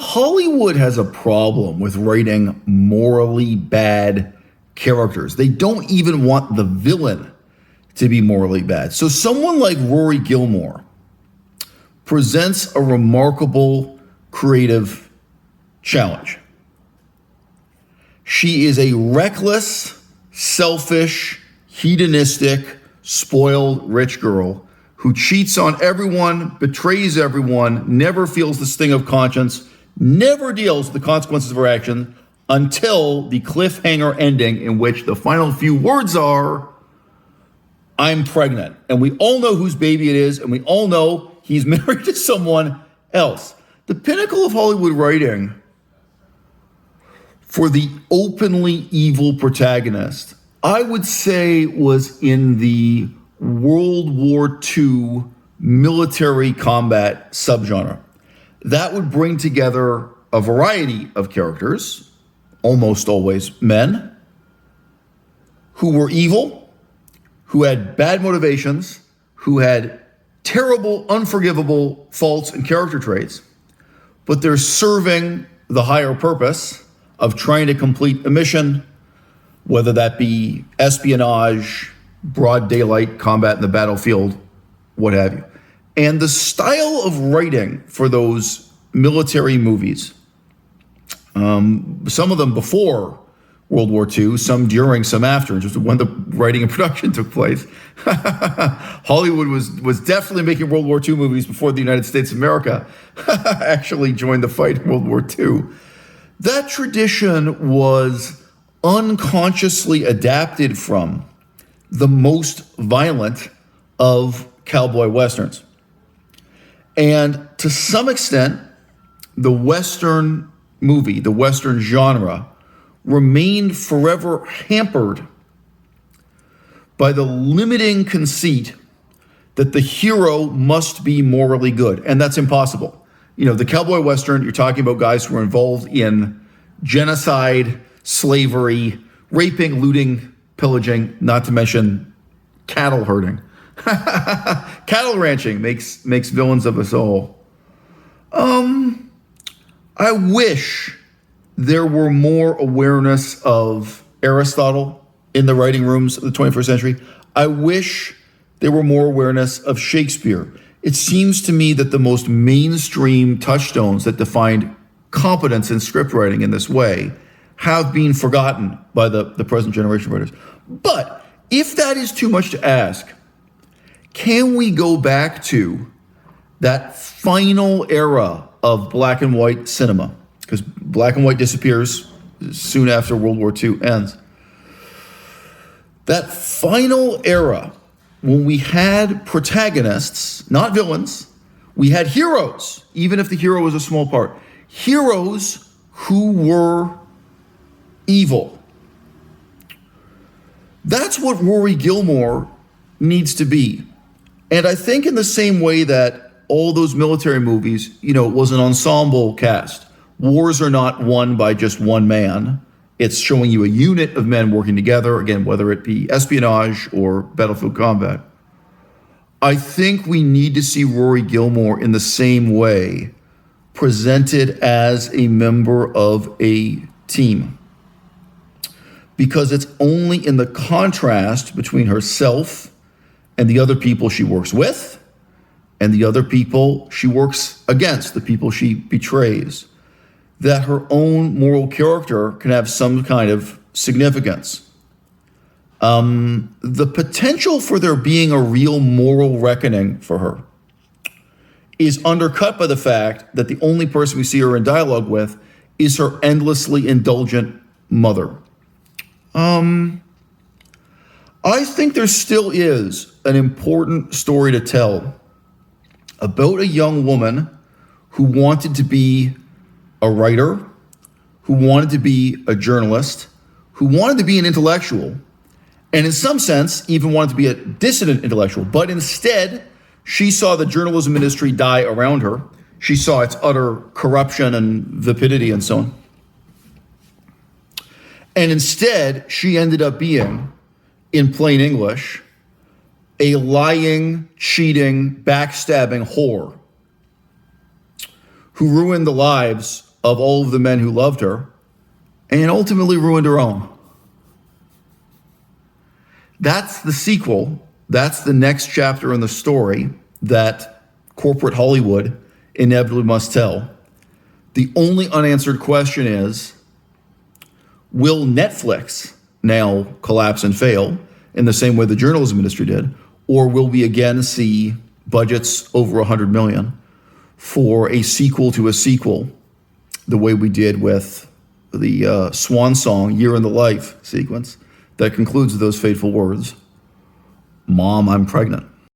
Hollywood has a problem with writing morally bad characters. They don't even want the villain to be morally bad. So someone like Rory Gilmore presents a remarkable creative challenge. She is a reckless, selfish, hedonistic, spoiled rich girl who cheats on everyone, betrays everyone, never feels the sting of conscience, never deals with the consequences of her action until the cliffhanger ending in which the final few words are, I'm pregnant. And we all know whose baby it is, and we all know he's married to someone else. The pinnacle of Hollywood writing for the openly evil protagonist, I would say, was in the World War II military combat subgenre. That would bring together a variety of characters, almost always men, who were evil, who had bad motivations, who had terrible, unforgivable faults and character traits, but they're serving the higher purpose of trying to complete a mission, whether that be espionage, broad daylight combat in the battlefield, what have you. And the style of writing for those military movies, some of them before World War II, some during, some after, just when the writing and production took place. Hollywood was definitely making World War II movies before the United States of America actually joined the fight in World War II. That tradition was unconsciously adapted from the most violent of cowboy westerns. And to some extent, the Western movie, the Western genre, remained forever hampered by the limiting conceit that the hero must be morally good. And that's impossible. You know, the cowboy Western, you're talking about guys who are involved in genocide, slavery, raping, looting, pillaging, not to mention cattle herding. Cattle ranching makes villains of us all. I wish there were more awareness of Aristotle in the writing rooms of the 21st century. I wish there were more awareness of Shakespeare. It seems to me that the most mainstream touchstones that defined competence in script writing in this way have been forgotten by the present generation of writers. But if that is too much to ask, can we go back to that final era of black and white cinema? Because black and white disappears soon after World War II ends. That final era when we had protagonists, not villains, we had heroes, even if the hero was a small part, heroes who were evil. That's what Rory Gilmore needs to be. And I think in the same way that all those military movies, you know, it was an ensemble cast. Wars are not won by just one man. It's showing you a unit of men working together, again, whether it be espionage or battlefield combat. I think we need to see Rory Gilmore in the same way, presented as a member of a team. Because it's only in the contrast between herself and the other people she works with and the other people she works against, the people she betrays, that her own moral character can have some kind of significance. The potential for there being a real moral reckoning for her is undercut by the fact that the only person we see her in dialogue with is her endlessly indulgent mother. I think there still is an important story to tell about a young woman who wanted to be a writer, who wanted to be a journalist, who wanted to be an intellectual, and in some sense even wanted to be a dissident intellectual, but instead she saw the journalism industry die around her. She saw its utter corruption and vapidity and so on. And instead, she ended up being, in plain English, a lying, cheating, backstabbing whore who ruined the lives of all of the men who loved her and ultimately ruined her own. That's the sequel. That's the next chapter in the story that corporate Hollywood inevitably must tell. The only unanswered question is, will Netflix now collapse and fail in the same way the journalism industry did? Or will we again see budgets over $100 million for a sequel to a sequel, the way we did with the swan song, Year in the Life sequence, that concludes with those fateful words, "Mom, I'm pregnant."